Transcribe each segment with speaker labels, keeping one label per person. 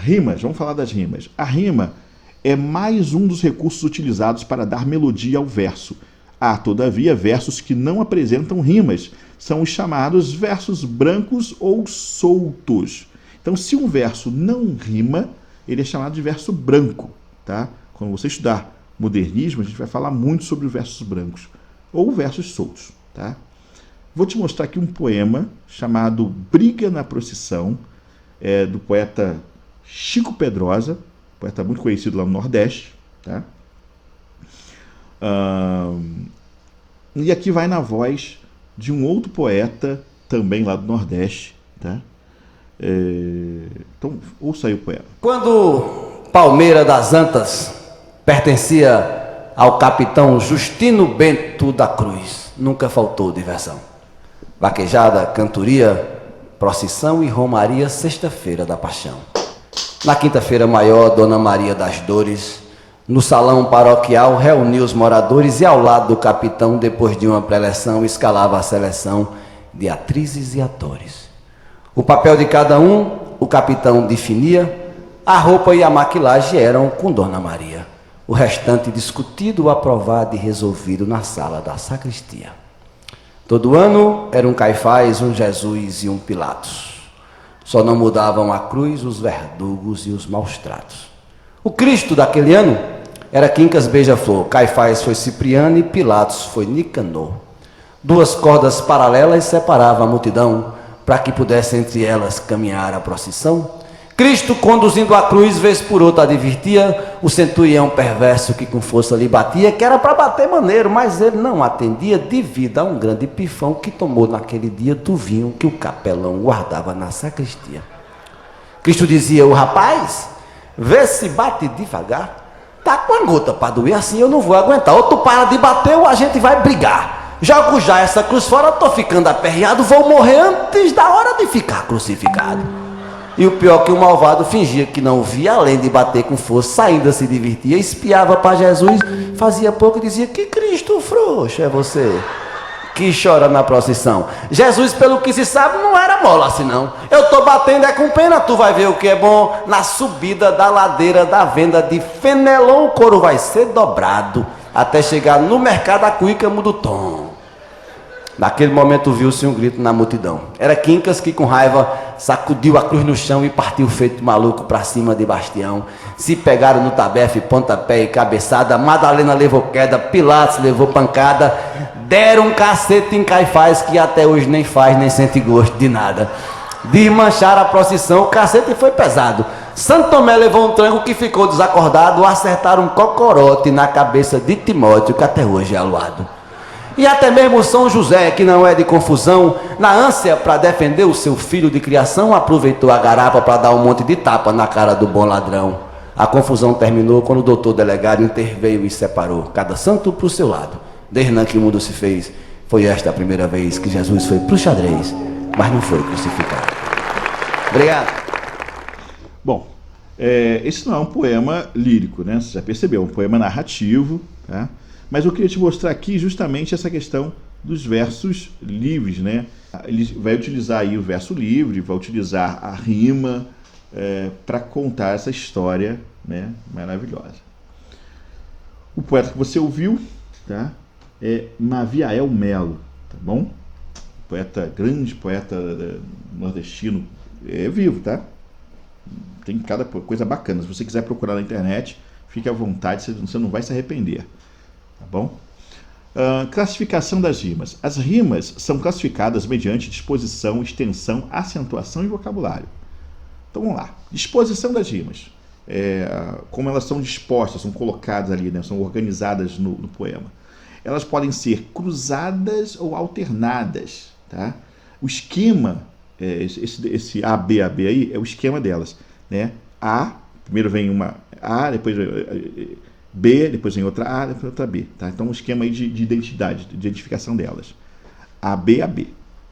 Speaker 1: rimas, vamos falar das rimas. A rima é mais um dos recursos utilizados para dar melodia ao verso. Há, todavia, versos que não apresentam rimas. São os chamados versos brancos ou soltos. Então, se um verso não rima, ele é chamado de verso branco. Tá? Quando você estudar modernismo, a gente vai falar muito sobre os versos brancos ou versos soltos. Tá? Vou te mostrar aqui um poema chamado Briga na Procissão, do poeta Chico Pedrosa, poeta muito conhecido lá no Nordeste. Tá? E aqui vai na voz de um outro poeta, também lá do Nordeste. Tá? Então, ouça aí o poema.
Speaker 2: Quando Palmeira das Antas pertencia ao capitão Justino Bento da Cruz, nunca faltou diversão. Vaquejada, cantoria, procissão e romaria, sexta-feira da paixão. Na quinta-feira maior, Dona Maria das Dores, no salão paroquial, reuniu os moradores e ao lado do capitão, depois de uma preleção, escalava a seleção de atrizes e atores. O papel de cada um, o capitão definia, a roupa e a maquilagem eram com Dona Maria. O restante discutido, aprovado e resolvido na sala da sacristia. Todo ano era um Caifás, um Jesus e um Pilatos. Só não mudavam a cruz os verdugos e os maus-tratos. O Cristo daquele ano era Quincas Beija-Flor, Caifás foi Cipriano e Pilatos foi Nicanor. Duas cordas paralelas separavam a multidão, para que pudesse entre elas caminhar a procissão. Cristo, conduzindo a cruz, vez por outra advertia o centurião perverso que com força lhe batia, que era para bater maneiro, mas ele não atendia devido a um grande pifão que tomou naquele dia do vinho que o capelão guardava na sacristia. Cristo dizia: o rapaz, vê se bate devagar, tá com a gota para doer, assim eu não vou aguentar, ou tu para de bater ou a gente vai brigar. Jogo já essa cruz fora, tô ficando aperreado, vou morrer antes da hora de ficar crucificado. E o pior que o malvado fingia que não via, além de bater com força, ainda se divertia, espiava para Jesus, fazia pouco e dizia: que Cristo frouxo é você, que chora na procissão. Jesus, pelo que se sabe, não era mola assim não. Eu tô batendo é com pena, tu vai ver o que é bom. Na subida da ladeira da venda de Fenelon, o couro vai ser dobrado, até chegar no mercado a cuíca muda o tom. Naquele momento viu-se um grito na multidão. Era Quincas que com raiva sacudiu a cruz no chão e partiu feito maluco para cima de Bastião. Se pegaram no tabefe, pontapé e cabeçada. Madalena levou queda, Pilatos levou pancada. Deram um cacete em Caifás que até hoje nem faz nem sente gosto de nada. Desmancharam a procissão, o cacete foi pesado. Santo Tomé levou um tranco que ficou desacordado. Acertaram um cocorote na cabeça de Timóteo que até hoje é aluado. E até mesmo São José, que não é de confusão, na ânsia para defender o seu filho de criação, aproveitou a garapa para dar um monte de tapa na cara do bom ladrão. A confusão terminou quando o doutor delegado interveio e separou, cada santo para o seu lado. Desde que o mundo se fez, foi esta a primeira vez que Jesus foi para o xadrez, mas não foi crucificado. Obrigado.
Speaker 1: Bom, esse não é um poema lírico, né? Você já percebeu, é um poema narrativo, tá? Mas eu queria te mostrar aqui justamente essa questão dos versos livres, né? Ele vai utilizar aí o verso livre, vai utilizar a rima para contar essa história, né, maravilhosa. O poeta que você ouviu, tá, é Maviael Melo, tá bom? Poeta, grande poeta nordestino, é vivo, tá? Tem cada coisa bacana. Se você quiser procurar na internet, fique à vontade, você não vai se arrepender. Tá bom? Classificação das rimas. As rimas são classificadas mediante disposição, extensão, acentuação e vocabulário. Então vamos lá. Disposição das rimas. Como elas são dispostas, são colocadas ali, né? São organizadas no poema. Elas podem ser cruzadas ou alternadas. Tá? O esquema, esse A, B aí, é o esquema delas. Né? A, primeiro vem uma A, depois B, depois vem outra A, depois outra B. Tá? Então, um esquema aí de identidade, de identificação delas. A, B, A, B.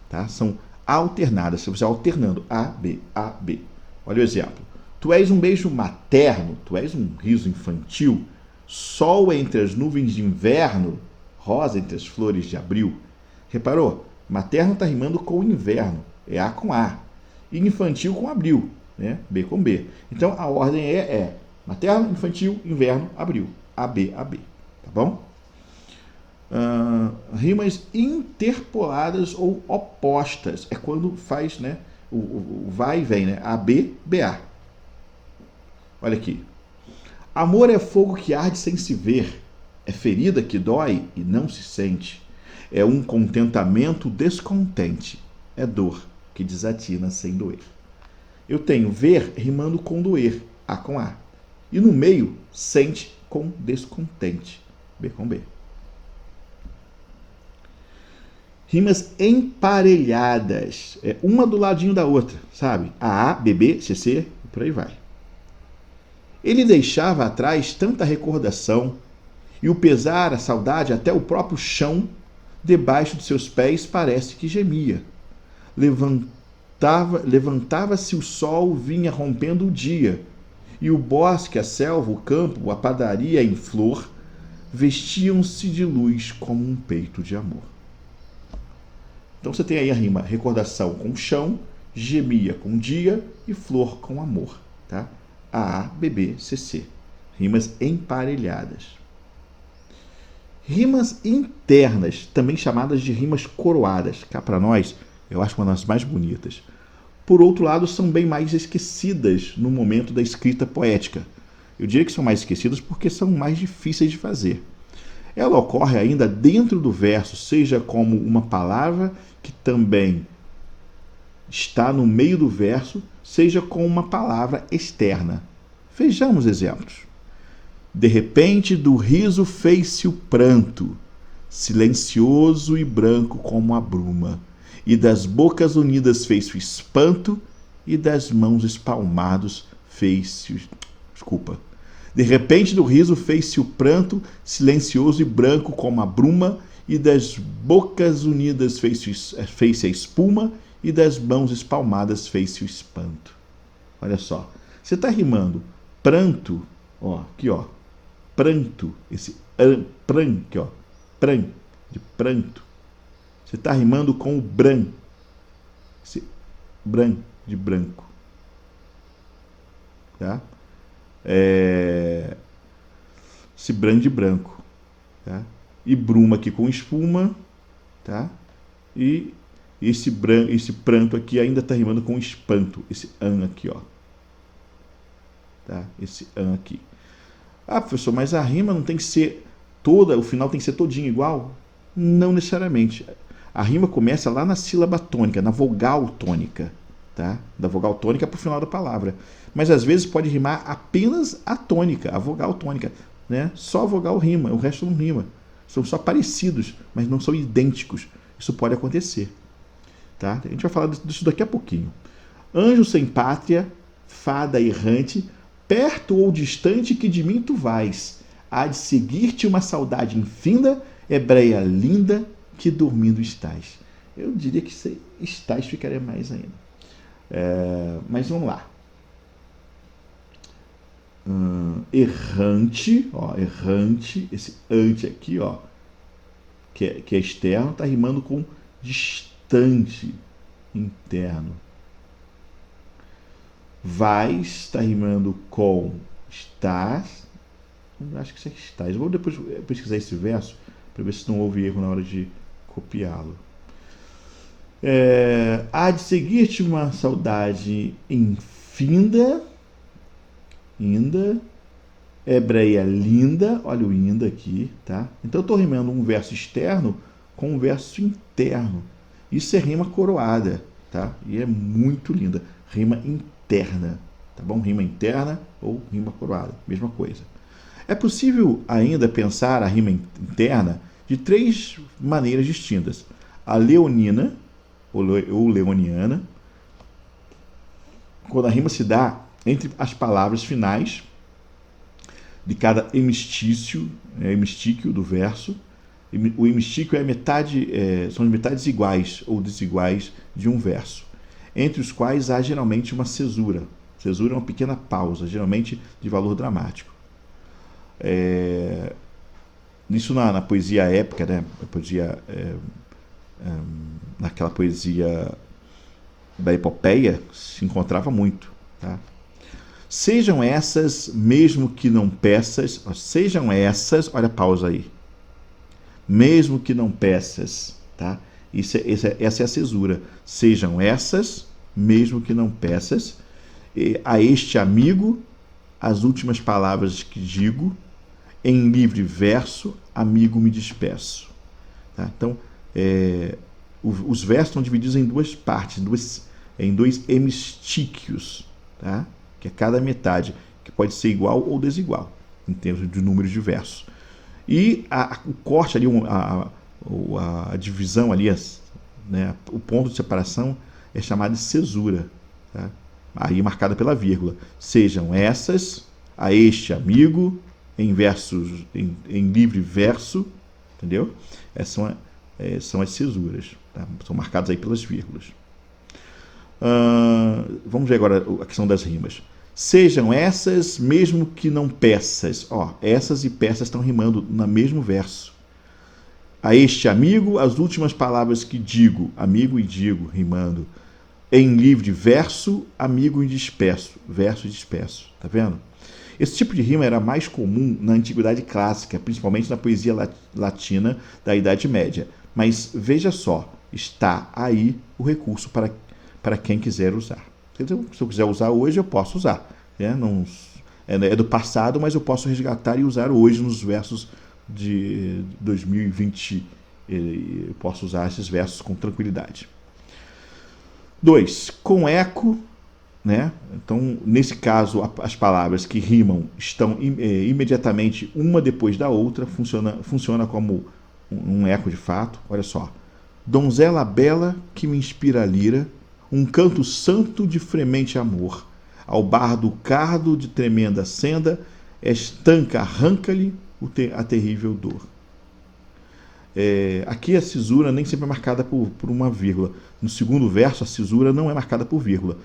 Speaker 1: Tá? São alternadas, você vai alternando A, B, A, B. Olha o exemplo. Tu és um beijo materno, tu és um riso infantil, sol entre as nuvens de inverno, rosa entre as flores de abril. Reparou? Materno está rimando com inverno, é A com A. E infantil com abril. né? B com B. Então a ordem é materno, infantil, inverno, abril. AB, AB. Tá bom? Rimas interpoladas ou opostas. É quando faz, né, o vai e vem, né? AB, BA. Olha aqui. Amor é fogo que arde sem se ver. É ferida que dói e não se sente. É um contentamento descontente. É dor que desatina sem doer. Eu tenho ver rimando com doer, A com A. E no meio, sente com descontente, B com B. Rimas emparelhadas, uma do ladinho da outra, sabe? AA, BB, CC e por aí vai. Ele deixava atrás tanta recordação, e o pesar, a saudade, até o próprio chão, debaixo de seus pés parece que gemia. Levantava-se o sol, vinha rompendo o dia, e o bosque, a selva, o campo, a padaria em flor, vestiam-se de luz como um peito de amor. Então você tem aí a rima recordação com chão, gemia com dia e flor com amor. Tá? AA, BB, CC. Rimas emparelhadas. Rimas internas, também chamadas de rimas coroadas. Cá para nós, eu acho uma das mais bonitas. Por outro lado, são bem mais esquecidas no momento da escrita poética. Eu diria que são mais esquecidas porque são mais difíceis de fazer. Ela ocorre ainda dentro do verso, seja como uma palavra que também está no meio do verso, seja com uma palavra externa. Vejamos exemplos. De repente, do riso fez-se o pranto, silencioso e branco como a bruma, e das bocas unidas fez-se o espanto, e das mãos espalmados fez-se... De repente, do riso fez-se o pranto, silencioso e branco como a bruma, e das bocas unidas fez-se a espuma, e das mãos espalmadas fez-se o espanto. Olha só, você está rimando pranto, ó, aqui ó, pranto, esse pran, aqui ó, pran, de pranto. Você está rimando com o bran, esse bran, de branco. Tá? Esse bran de branco, tá? E bruma aqui com espuma, tá? E esse pranto aqui ainda está rimando com espanto, esse an aqui, ó, tá? Esse an aqui. Ah, professor, mas a rima não tem que ser toda, o final tem que ser todinho igual? Não necessariamente. A rima começa lá na sílaba tônica, na vogal tônica, tá? Da vogal tônica para o final da palavra. Mas às vezes pode rimar apenas a tônica, a vogal tônica, né? Só a vogal rima, o resto não rima. São só parecidos, mas não são idênticos. Isso pode acontecer. Tá? A gente vai falar disso daqui a pouquinho. Anjo sem pátria, fada errante, perto ou distante que de mim tu vais. Há de seguir-te uma saudade infinda, hebreia linda, que dormindo estás. Eu diria que se estás ficaria mais ainda. Mas vamos lá. Errante, ó, errante, esse ante aqui, ó, que é externo, está rimando com distante, interno. Vais está rimando com estás. Acho que isso é estás. Vou depois pesquisar esse verso para ver se não houve erro na hora de copiá-lo. Há de seguir-te uma saudade infinda, ainda, hebreia linda, olha o ainda aqui, tá? Então eu estou rimando um verso externo com um verso interno. Isso é rima coroada, tá? E é muito linda. Rima interna, tá bom? Rima interna ou rima coroada, mesma coisa. É possível ainda pensar a rima interna de três maneiras distintas. A leonina, ou leoniana, quando a rima se dá entre as palavras finais de cada hemistício, hemistíquio do verso. O hemistíquio são as metades iguais ou desiguais de um verso, entre os quais há geralmente uma cesura. Cesura é uma pequena pausa, geralmente de valor dramático. Isso na poesia épica, né? Naquela poesia da epopeia se encontrava muito. tá? Sejam essas, mesmo que não peças, sejam essas, olha a pausa aí, mesmo que não peças, tá? Essa é a cesura. Sejam essas, mesmo que não peças, a este amigo, as últimas palavras que digo, em livre verso, amigo, me despeço. Tá? Então, os versos estão divididos em duas partes, em dois hemistíquios, tá? Que é cada metade, que pode ser igual ou desigual, em termos de números de versos. E o corte ali, a divisão ali, né, o ponto de separação é chamado de cesura, tá? Aí marcada pela vírgula. Sejam essas, a este amigo, em livre verso, entendeu? Essas são as cesuras, tá? São marcadas aí pelas vírgulas. Vamos ver agora a questão das rimas. Sejam essas, mesmo que não peças. Essas e peças estão rimando no mesmo verso. A este amigo, as últimas palavras que digo, amigo e digo, rimando. Em livre verso, amigo e despeço. Verso e despeço. Tá vendo? Esse tipo de rima era mais comum na Antiguidade Clássica, principalmente na poesia latina da Idade Média. Mas veja só, está aí o recurso para quem quiser usar. Se eu quiser usar hoje, eu posso usar. É do passado, mas eu posso resgatar e usar hoje nos versos de 2020. Eu posso usar esses versos com tranquilidade. 2. Com eco, né? Então, nesse caso, as palavras que rimam estão imediatamente uma depois da outra, funciona como um eco de fato. Olha só. Donzela bela que me inspira a lira, um canto santo de fremente amor, ao bardo cardo de tremenda senda, estanca, arranca-lhe a terrível dor. Aqui a cisura nem sempre é marcada por uma vírgula. No segundo verso, a cisura não é marcada por vírgula.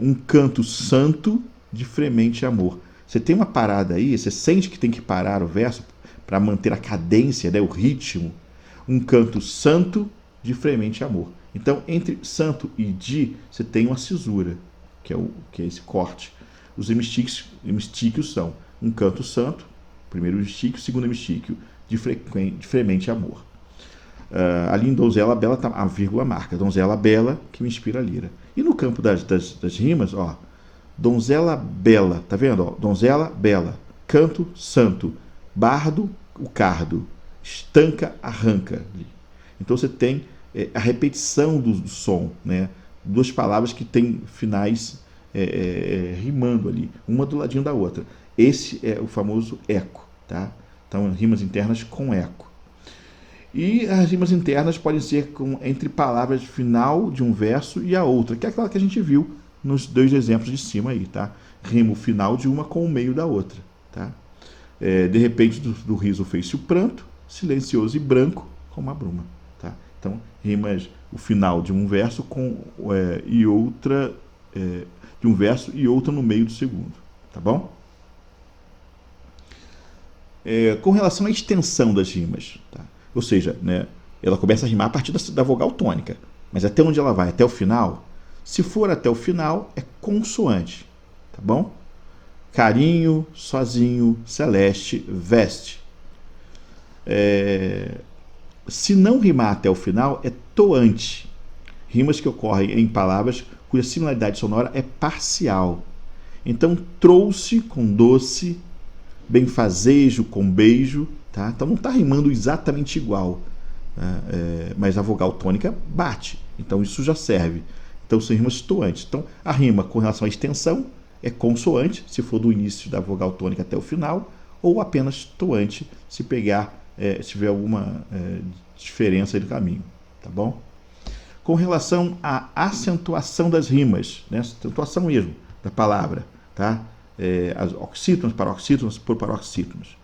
Speaker 1: Um canto santo de fremente amor. Você tem uma parada aí, você sente que tem que parar o verso para manter a cadência, né, o ritmo. Um canto santo de fremente amor. Então, entre santo e de, você tem uma cisura, que é esse corte. Os hemistíquios são um canto santo, primeiro hemistíquio, segundo hemistíquio, de fremente amor. Ali em Donzela Bela, tá a vírgula marca. Donzela Bela, que me inspira a lira. E no campo das rimas, Donzela Bela, tá vendo? Donzela Bela, canto santo, bardo, o cardo, estanca, arranca. Então você tem a repetição do som, né? Duas palavras que têm finais rimando ali, uma do ladinho da outra. Esse é o famoso eco, tá? Então, rimas internas com eco. E as rimas internas podem ser entre palavras final de um verso e a outra, que é aquela que a gente viu nos dois exemplos de cima aí, tá? Rima o final de uma com o meio da outra, tá? De repente do riso fez-se o pranto, silencioso e branco como a bruma, tá? Então, rimas o final de um verso e outra de um verso e outra no meio do segundo, tá bom? Com relação à extensão das rimas, tá? Ou seja, né, ela começa a rimar a partir da vogal tônica, mas até onde ela vai? Até o final? Se for até o final, é consoante, tá bom? Carinho, sozinho, celeste, veste. Se não rimar até o final, é toante. Rimas que ocorrem em palavras cuja similaridade sonora é parcial. Então, trouxe com doce, benfazejo com beijo, tá? Então não está rimando exatamente igual, né? Mas a vogal tônica bate, então isso já serve. Então são rimas toantes. Então a rima com relação à extensão é consoante, se for do início da vogal tônica até o final, ou apenas toante, se tiver alguma diferença aí no caminho, tá bom? Com relação à acentuação das rimas, né? Acentuação mesmo da palavra, tá? As oxítonos, paroxítonos, por paroxítonos.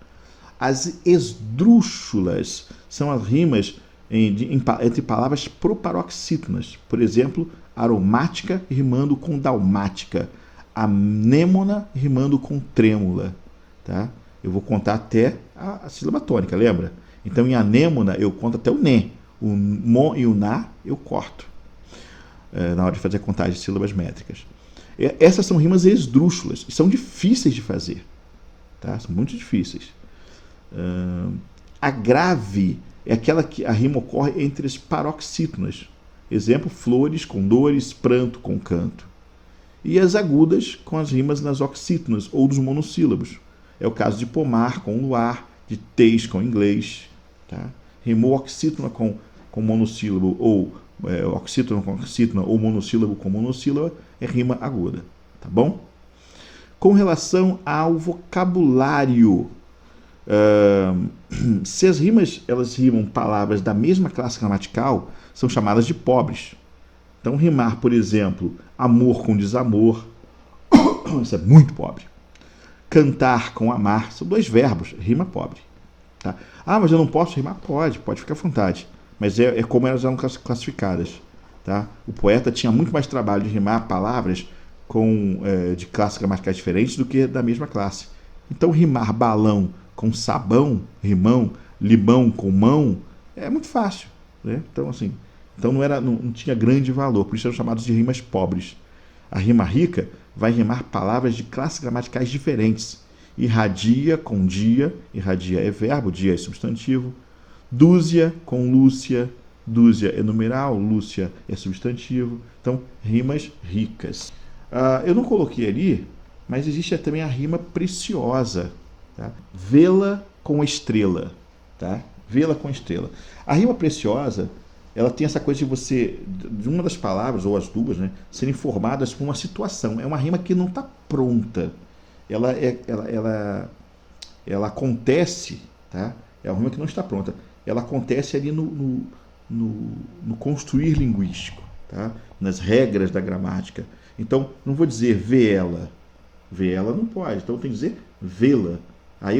Speaker 1: As esdrúxulas são as rimas entre palavras proparoxítonas. Por exemplo, aromática rimando com dalmática, anêmona rimando com trêmula, tá? Eu vou contar até a sílaba tônica, lembra? Então, em anêmona, eu conto até o né. O mo e o na eu corto na hora de fazer a contagem de sílabas métricas. Essas são rimas esdrúxulas e são difíceis de fazer, tá? São muito difíceis. A grave é aquela que a rima ocorre entre as paroxítonas. Exemplo, flores com dores, pranto com canto. E as agudas com as rimas nas oxítonas ou dos monossílabos. É o caso de pomar com luar, de tez com inglês. Tá? Rimou oxítona com monossílabo ou oxítona com oxítona ou monossílabo com monossílaba é rima aguda. Tá bom? Com relação ao vocabulário, se as rimas elas rimam palavras da mesma classe gramatical, são chamadas de pobres. Então, rimar, por exemplo, amor com desamor, isso é muito pobre. Cantar com amar, são 2 verbos, rima pobre. Tá? Ah, mas eu não posso rimar? Pode ficar à vontade. Mas é como elas eram classificadas. Tá? O poeta tinha muito mais trabalho de rimar palavras de classes gramaticais diferentes do que da mesma classe. Então, rimar balão com sabão, rimão, limão com mão, é muito fácil. Né? Então, assim, não tinha grande valor, por isso eram chamados de rimas pobres. A rima rica vai rimar palavras de classes gramaticais diferentes. Irradia com dia, irradia é verbo, dia é substantivo. Dúzia com lúcia, dúzia é numeral, lúcia é substantivo. Então, rimas ricas. Eu não coloquei ali, mas existe também a rima preciosa. Tá? Vê-la com estrela. Tá? Vê-la com estrela. A rima preciosa, ela tem essa coisa de uma das palavras, ou as duas, né, serem formadas por uma situação. É uma rima que não está pronta. Ela acontece, tá? É uma rima que não está pronta. Ela acontece ali no construir linguístico, tá? Nas regras da gramática. Então, não vou dizer vê-ela. Vê-ela não pode. Então, eu tenho que dizer vê-la. Aí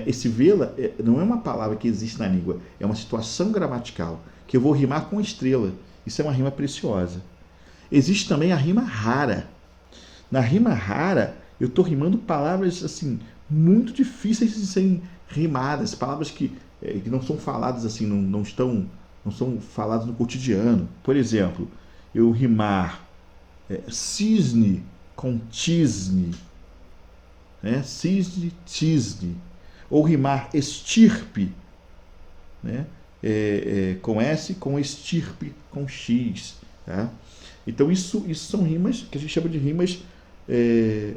Speaker 1: esse vê-la não é uma palavra que existe na língua, é uma situação gramatical, que eu vou rimar com estrela. Isso é uma rima preciosa. Existe também a rima rara. Na rima rara, eu estou rimando palavras assim, muito difíceis de serem rimadas, palavras que não são faladas assim, não são faladas no cotidiano. Por exemplo, eu rimar cisne com tisne, né? Cisne, tisne. Ou rimar estirpe, né? Com S, com estirpe, com X. Tá? Então, isso são rimas que a gente chama de rimas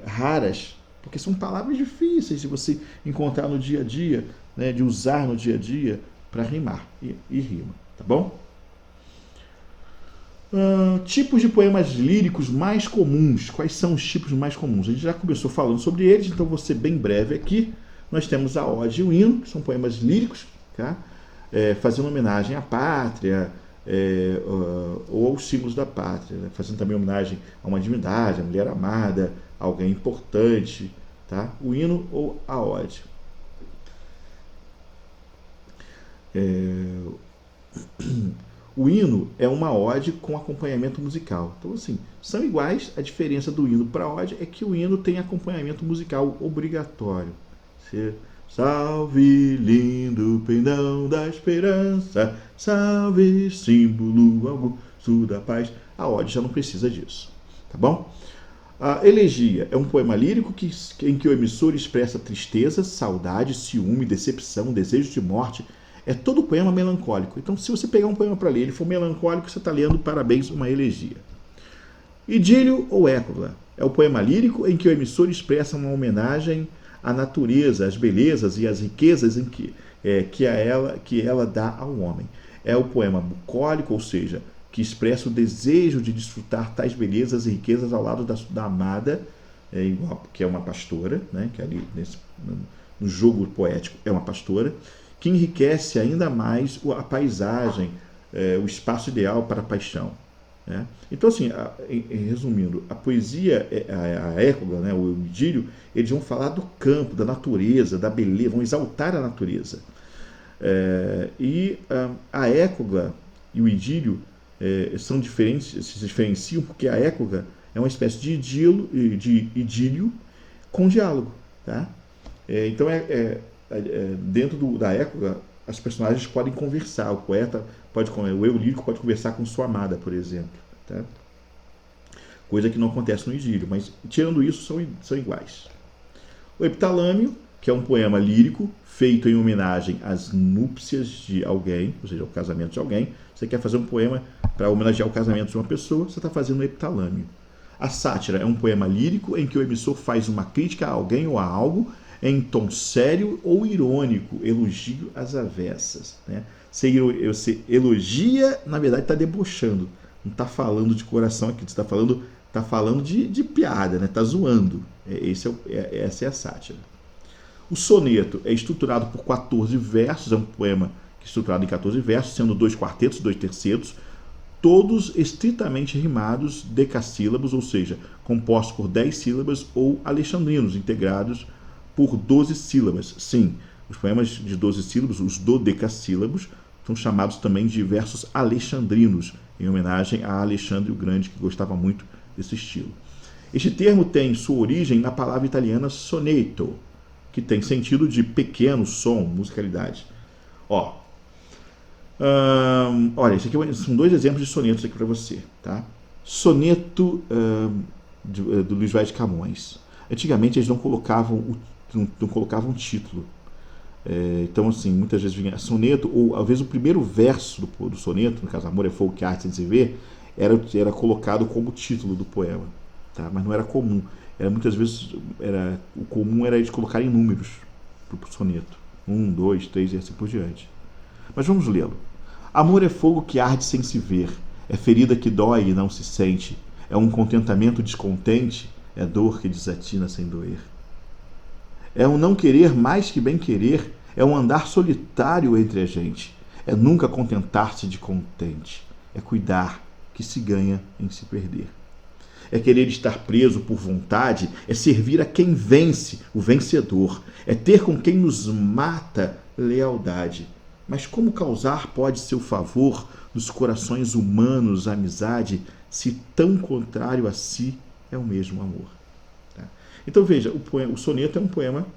Speaker 1: raras, porque são palavras difíceis de você encontrar no dia a dia, né? De usar no dia a dia para rimar e rima. Tá bom? Tipos de poemas líricos mais comuns. Quais são os tipos mais comuns? A gente já começou falando sobre eles, então vou ser bem breve aqui. Nós temos a ode e o hino, que são poemas líricos, tá? Fazendo homenagem à pátria ou aos símbolos da pátria, né? Fazendo também homenagem a uma divindade, a mulher amada, a alguém importante, tá? O hino ou a ode. O hino é uma ode com acompanhamento musical. Então, assim, são iguais. A diferença do hino para a ode é que o hino tem acompanhamento musical obrigatório. Salve, lindo pendão da esperança, salve, símbolo augusto da paz. A ode já não precisa disso, tá bom? A elegia é um poema lírico em que o emissor expressa tristeza, saudade, ciúme, decepção, desejo de morte. É todo poema melancólico. Então, se você pegar um poema para ler, ele for melancólico, você está lendo, parabéns, uma elegia. Idílio ou écloga é o poema lírico em que o emissor expressa uma homenagem à natureza, às belezas e às riquezas que ela dá ao homem. É o poema bucólico, ou seja, que expressa o desejo de desfrutar tais belezas e riquezas ao lado da amada, que é uma pastora, né, que ali no jogo poético é uma pastora, que enriquece ainda mais a paisagem, o espaço ideal para a paixão. Né? Então, assim, resumindo, a poesia, a écloga, né, o idílio, eles vão falar do campo, da natureza, da beleza, vão exaltar a natureza. A écloga e o idílio são diferentes, se diferenciam porque a écloga é uma espécie de idílio com diálogo. Tá? Então, dentro da época, as personagens podem conversar. O poeta o eu lírico pode conversar com sua amada, por exemplo. Tá? coisa que não acontece no idílio, mas tirando isso são iguais. O heptalâmio, que é um poema lírico feito em homenagem às núpcias de alguém, ou seja, ao casamento de alguém. Você quer fazer um poema para homenagear o casamento de uma pessoa, você está fazendo um heptalâmio. A sátira é um poema lírico em que o emissor faz uma crítica a alguém ou a algo em tom sério ou irônico, elogio às avessas. Né? Você elogia, na verdade está debochando, não está falando de coração aqui, você está falando de piada, né? Está zoando. Essa é a sátira. O soneto é estruturado por 14 versos, é um poema estruturado em 14 versos, sendo 2 quartetos, 2 tercetos, todos estritamente rimados decassílabos, ou seja, compostos por 10 sílabas, ou alexandrinos, integrados por 12 sílabas. Sim, os poemas de 12 sílabas, os dodecassílabos, são chamados também de versos alexandrinos, em homenagem a Alexandre o Grande, que gostava muito desse estilo. Este termo tem sua origem na palavra italiana sonetto, que tem sentido de pequeno som, musicalidade. Olha, isso aqui são 2 exemplos de sonetos aqui para você. Tá? Soneto do Luís Vaz de Camões. Antigamente eles não colocavam título. Então, assim, muitas vezes vinha soneto, ou às vezes o primeiro verso do soneto, no caso Amor é fogo que arte sem se ver, era colocado como título do poema. Tá? Mas não era comum. Muitas vezes o comum era eles colocarem números para o soneto. 1, 2, 3 e assim por diante. Mas vamos lê-lo. Amor é fogo que arde sem se ver, é ferida que dói e não se sente, é um contentamento descontente, é dor que desatina sem doer. É um não querer mais que bem querer, é um andar solitário entre a gente, é nunca contentar-se de contente, é cuidar que se ganha em se perder. É querer estar preso por vontade, é servir a quem vence, o vencedor, é ter com quem nos mata lealdade. Mas como causar pode seu favor nos corações humanos a amizade, se tão contrário a si é o mesmo amor? Tá? Então veja, o soneto é um poema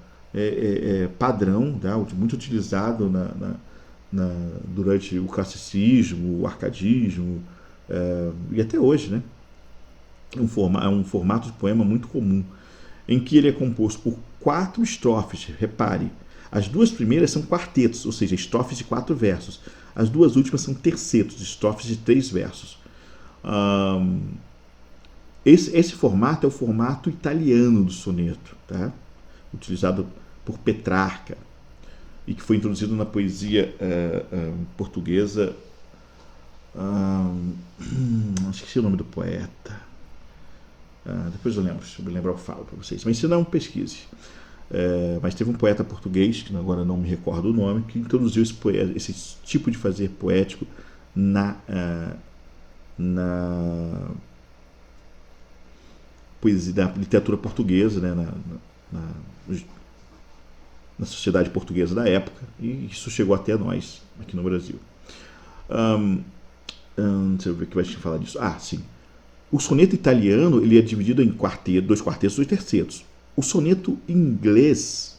Speaker 1: padrão, tá? Muito utilizado durante o classicismo, o arcadismo, e até hoje, né? É um formato de poema muito comum, em que ele é composto por 4 estrofes, repare. As 2 primeiras são quartetos, ou seja, estrofes de 4 versos. As 2 últimas são tercetos, estrofes de 3 versos. Esse formato é o formato italiano do soneto, tá? Utilizado por Petrarca, e que foi introduzido na poesia portuguesa. Esqueci o nome do poeta. Depois eu lembro, se eu me lembrar eu falo para vocês. Mas se não, pesquise. Mas teve um poeta português, que agora não me recordo o nome, que introduziu esse tipo de fazer poético na poesia, da literatura portuguesa, né, na sociedade portuguesa da época, e isso chegou até nós, aqui no Brasil. Deixa eu ver o que vai te falar disso. Sim. O soneto italiano ele é dividido em 2 quartetos e 2 tercetos. O soneto inglês,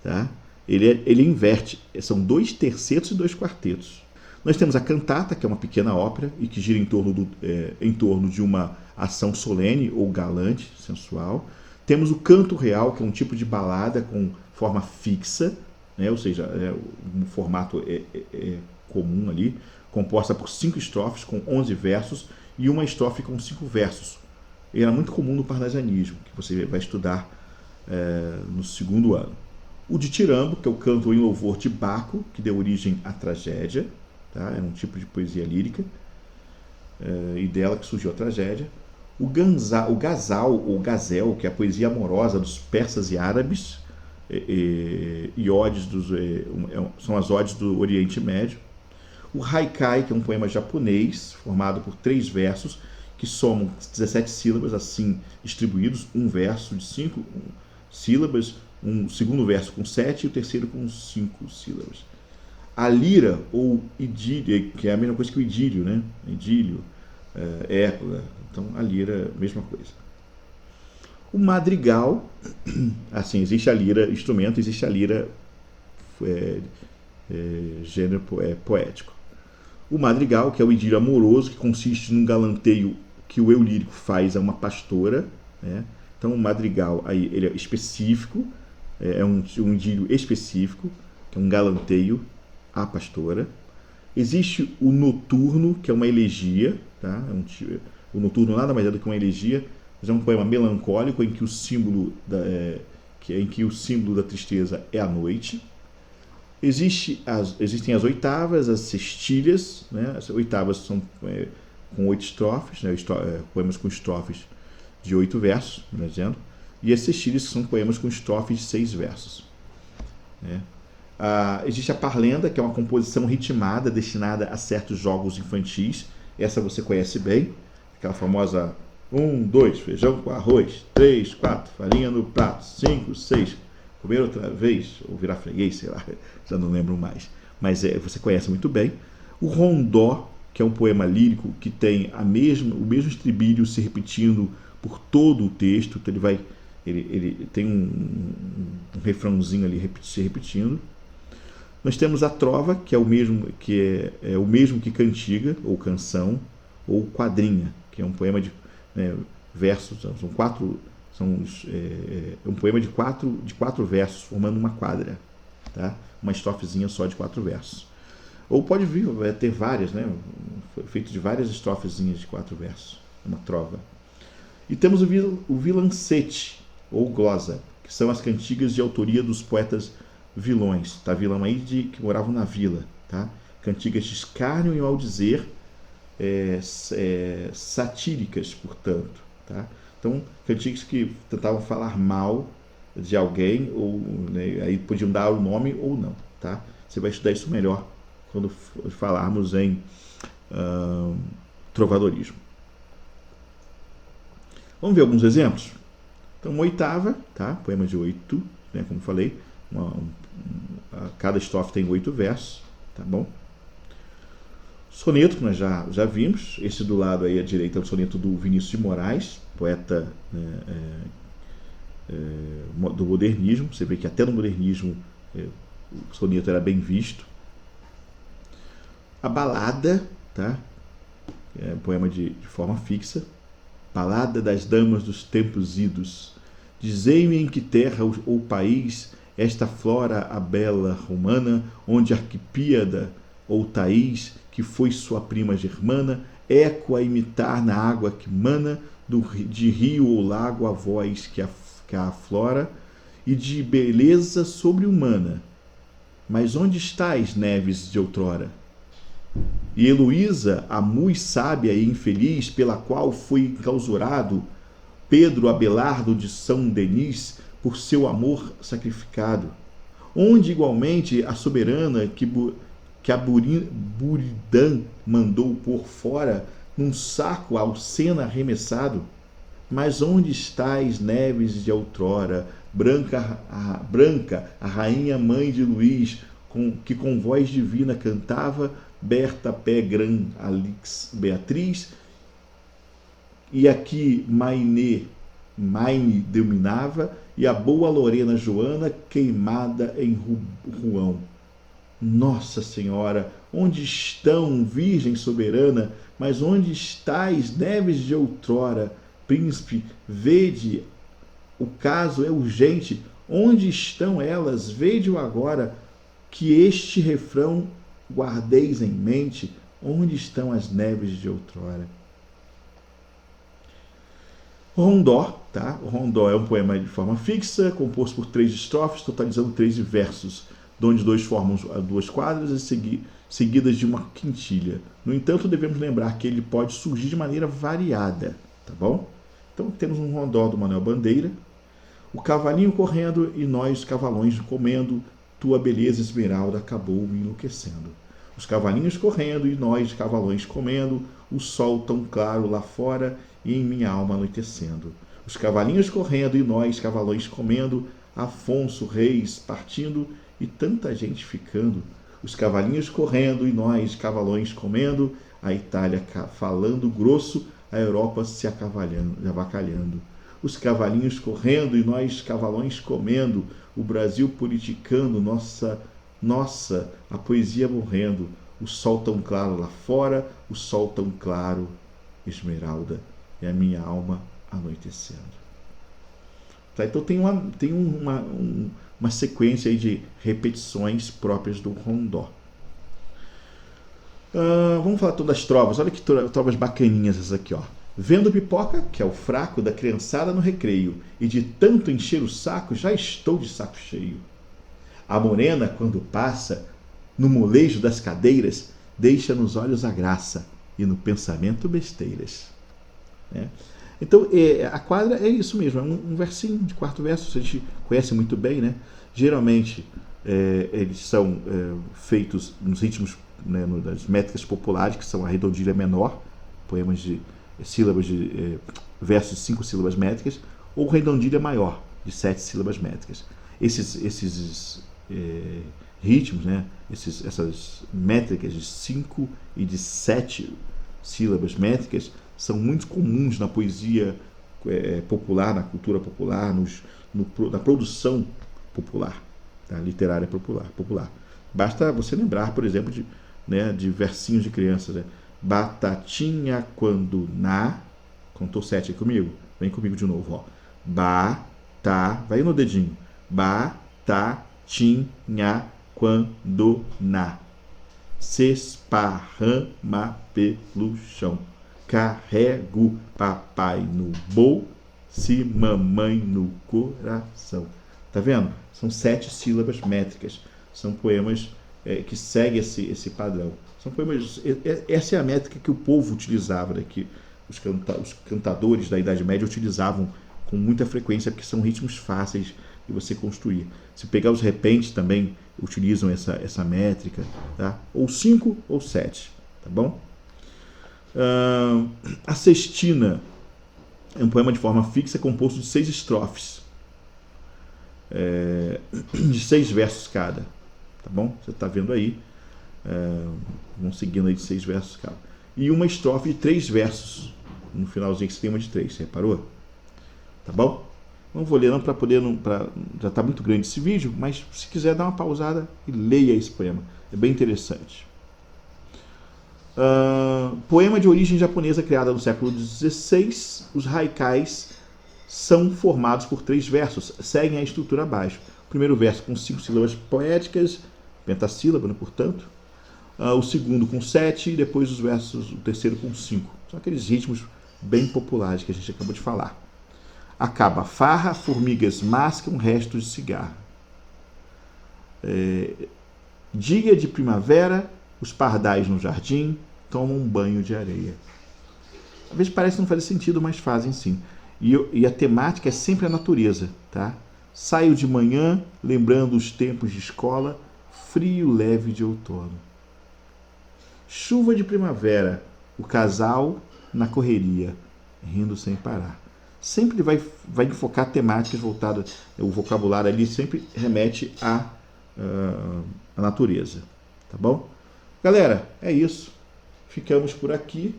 Speaker 1: tá? ele inverte, são 2 tercetos e 2 quartetos. Nós temos a cantata, que é uma pequena ópera e que gira em torno de uma ação solene ou galante, sensual. Temos o canto real, que é um tipo de balada com forma fixa, né? Ou seja, um formato comum ali, composta por 5 estrofes com 11 versos e uma estrofe com 5 versos. Era muito comum no parnasianismo, que você vai estudar no 2º ano. O ditirambo, que é o canto em louvor de Baco, que deu origem à tragédia, tá? É um tipo de poesia lírica, e dela que surgiu a tragédia. O gazal, ou gazel, que é a poesia amorosa dos persas e árabes, e odes são as odes do Oriente Médio. O haikai, que é um poema japonês, formado por 3 versos, que somam 17 sílabas, assim distribuídos, um verso de 5 sílabas, um segundo verso com 7 e o terceiro com 5 sílabas. A lira, ou idílio, que é a mesma coisa que o idílio, né? Idílio, época. Então, a lira, mesma coisa. O madrigal, assim, existe a lira instrumento, existe a lira gênero poético. O madrigal, que é o idílio amoroso, que consiste num galanteio que o eu lírico faz a uma pastora, né? Então o madrigal aí ele é específico, é um idílio específico, que é um galanteio à pastora. Existe o noturno, que é uma elegia, tá? O noturno nada mais é do que uma elegia, mas é um poema melancólico em que o símbolo da tristeza é a noite. Existem as oitavas, as sextilhas, né? As oitavas são com 8 estrofes, né? Poemas com estrofes de 8 versos, por exemplo, e as sextilhas são poemas com estrofes de 6 versos. Né? Existe a parlenda, que é uma composição ritmada destinada a certos jogos infantis. Essa você conhece bem, aquela famosa 1, 2, feijão com arroz, 3, 4, farinha no prato, 5, 6, comer outra vez, ou virar freguês, sei lá, já não lembro mais. Mas você conhece muito bem. O rondó, que é um poema lírico que tem o mesmo estribilho se repetindo por todo o texto, então ele tem um refrãozinho ali se repetindo. Nós temos a trova, que é o mesmo que cantiga, ou canção, ou quadrinha, que é um poema de versos, um poema de quatro versos, formando uma quadra, tá? Uma estrofezinha só de 4 versos. Ou pode ter várias, né? Feito de várias estrofezinhas de 4 versos, uma trova. E temos o vilancete, ou glosa, que são as cantigas de autoria dos poetas vilões, tá? Vilão aí que moravam na vila, tá? Cantigas de escárnio e maldizer, satíricas, portanto, tá? Então, cantigas que tentavam falar mal de alguém, ou né, aí podiam dar o nome ou não, tá? Você vai estudar isso melhor quando falarmos em trovadorismo. Vamos ver alguns exemplos? Então, uma oitava, tá? Poema de 8, né? Como falei, cada estrofe tem 8 versos, tá bom? Soneto, que nós já vimos. Esse do lado aí à direita é o soneto do Vinícius de Moraes, poeta do modernismo. Você vê que até no modernismo o soneto era bem visto. A balada, tá? É um poema de forma fixa. Balada das damas dos tempos idos. Dizei-me em que terra ou país esta flora a bela romana, onde Arquipíada ou Thaís, que foi sua prima germana, eco a imitar na água que mana, de rio ou lago a voz que a aflora, e de beleza sobre-humana. Mas onde estais, neves de outrora? E Heloísa, a mui sábia e infeliz, pela qual foi enclausurado Pedro Abelardo de São Denis, por seu amor sacrificado. Onde igualmente a soberana que a Buridã mandou pôr fora, num saco Alcena arremessado? Mas onde estais, neves de outrora, branca a rainha mãe de Luís, que com voz divina cantava, Berta pé gran Alix Beatriz, e aqui Maine dominava, e a boa Lorena Joana queimada em Ruão. Nossa Senhora, onde estão, Virgem soberana, mas onde estais, neves de outrora? Príncipe, vede, o caso é urgente, onde estão elas? Vede-o agora, que este refrão guardeis em mente, onde estão as neves de outrora? Rondó, tá? O rondó é um poema de forma fixa, composto por 3 estrofes, totalizando 13 versos, onde 2 formam 2 quadras e seguidas de uma quintilha. No entanto, devemos lembrar que ele pode surgir de maneira variada, tá bom? Então, temos um rondó do Manuel Bandeira, o cavalinho correndo e nós cavalões comendo, tua beleza esmeralda acabou me enlouquecendo. Os cavalinhos correndo e nós cavalões comendo, o sol tão claro lá fora e em minha alma anoitecendo. Os cavalinhos correndo e nós cavalões comendo, Afonso Reis partindo e tanta gente ficando. Os cavalinhos correndo e nós cavalões comendo, a Itália falando grosso, a Europa se avacalhando. Os cavalinhos correndo e nós cavalões comendo, o Brasil politicando, nossa, a poesia morrendo, o sol tão claro lá fora, o sol tão claro, esmeralda e a minha alma anoitecendo. Tá? Então tem uma sequência aí de repetições próprias do rondó. Vamos falar todas as trovas. Olha que trovas bacaninhas essas aqui, ó. Vendo pipoca, que é o fraco da criançada no recreio, e de tanto encher o saco, já estou de saco cheio. A morena, quando passa, no molejo das cadeiras, deixa nos olhos a graça e no pensamento besteiras. Né? Então, a quadra é isso mesmo, é um versinho de quarto verso, a gente conhece muito bem, né? Geralmente, eles são feitos nos ritmos, né, das métricas populares, que são a redondilha menor, poemas de sílabas de versos de 5 sílabas métricas, ou redondilha maior, de 7 sílabas métricas. Esses ritmos, né, essas métricas de 5 e de 7 sílabas métricas são muito comuns na poesia popular, na cultura popular, na produção popular, tá? Literária popular. Basta você lembrar, por exemplo, de versinhos de crianças, né? Batatinha quando contou 7 aí comigo? Vem comigo de novo, ó. Vai no dedinho. Batatinha quando se esparrama pelo chão. Carrego papai no bolso e mamãe no coração. Tá vendo? São 7 sílabas métricas. São poemas que seguem esse padrão. São poemas. Essa é a métrica que o povo utilizava, né? Que os cantadores da Idade Média utilizavam com muita frequência, porque são ritmos fáceis de você construir. Se pegar os repentes também utilizam essa métrica, tá? Ou 5 ou 7, tá bom? A Sextina é um poema de forma fixa composto de 6 estrofes, de 6 versos cada, tá bom? Você está vendo aí, vão seguindo aí de 6 versos cada. E uma estrofe de 3 versos, no finalzinho que você tem uma de 3, você reparou? Tá bom? Não vou ler não já está muito grande esse vídeo, mas se quiser dar uma pausada e leia esse poema, é bem interessante. Poema de origem japonesa criada no século XVI, os haikais são formados por 3 versos, seguem a estrutura abaixo. O primeiro verso com 5 sílabas poéticas, pentassílaba, né, portanto. O segundo com 7 e depois o terceiro com 5. São aqueles ritmos bem populares que a gente acabou de falar. Acaba farra, formigas mascam restos de cigarro. Dia de primavera, os pardais no jardim tomam um banho de areia. Às vezes parece não fazer sentido, mas fazem sim. E a temática é sempre a natureza, tá? Saio de manhã, lembrando os tempos de escola, frio leve de outono. Chuva de primavera, o casal na correria, rindo sem parar. Sempre vai enfocar temáticas voltadas, o vocabulário ali sempre remete à natureza, tá bom? Galera, é isso. Ficamos por aqui.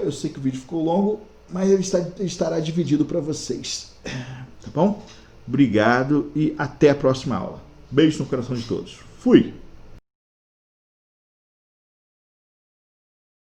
Speaker 1: Eu sei que o vídeo ficou longo, mas ele estará dividido para vocês, tá bom? Obrigado e até a próxima aula. Beijo no coração de todos. Fui!